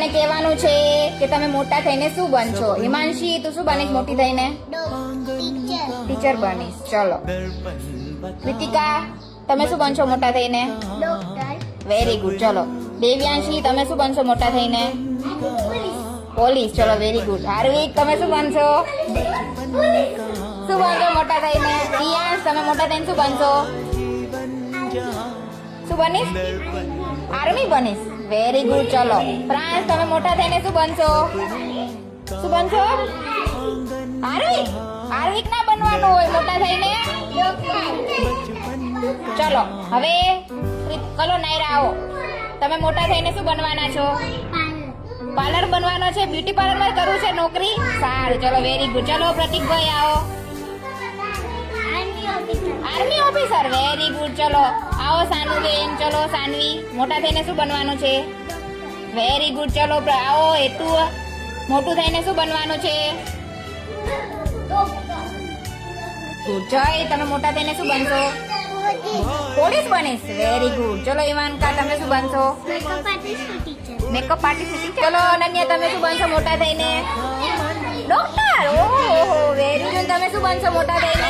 તને કહેવાનું છે કે તમે મોટા થઈને શું બનશો. હિમાંશી તું શું બનીશ મોટી થઈને? ટીચર બનીશ. ચલો કૃતિકા તમે શું બનશો મોટા થઈને? Very good. ચલો દેવ્યાંશી તમે શું બનશો મોટા થઈને? પોલીસ. ચલો વેરી ગુડ. હાર્વિક તમે શું બનશો? શું બનશો મોટા થઈને? રિયાંશ તમે મોટા થઈને શું બનશો? શું બનીશ? આર્મી બનીશ. Very good. ચલો પ્રાંશ તમે મોટા થઈને શું બનશો? શું બનશો? આર્મી. આર્મિક ના બનવાનું હોય મોટા થઈને. ચલો હવે કલો નાયરા આવો. તમે મોટા થઈને શું બનવાના છો? પાર્લર બનવાનો છે. બ્યુટી પાર્લરમાં કરવું છે નોકરી. સારું ચલો વેરી ગુડ. ચલો પ્રતિકભાઈ આવો. Army officer. Very good. ચલો આવો સાનુબેન. ચલો સાનવી મોટા થઈને શું બનવાનું છે? Very good. ચલો આવો હેતુ મોટું થઈને શું બનવાનું છે? ગુડ. જય તમે મોટા થઈને શું બનશો? પોલીસ બનીશ. Very good. ચલો ઈવાનકા તમે શું બનશો? Makeup artist. ચલો અનન્યા તમે શું બનશો મોટા થઈને? ડોક્ટર. ઓહો વેરી ગુડ. તમે શું બનશો મોટા થઈને?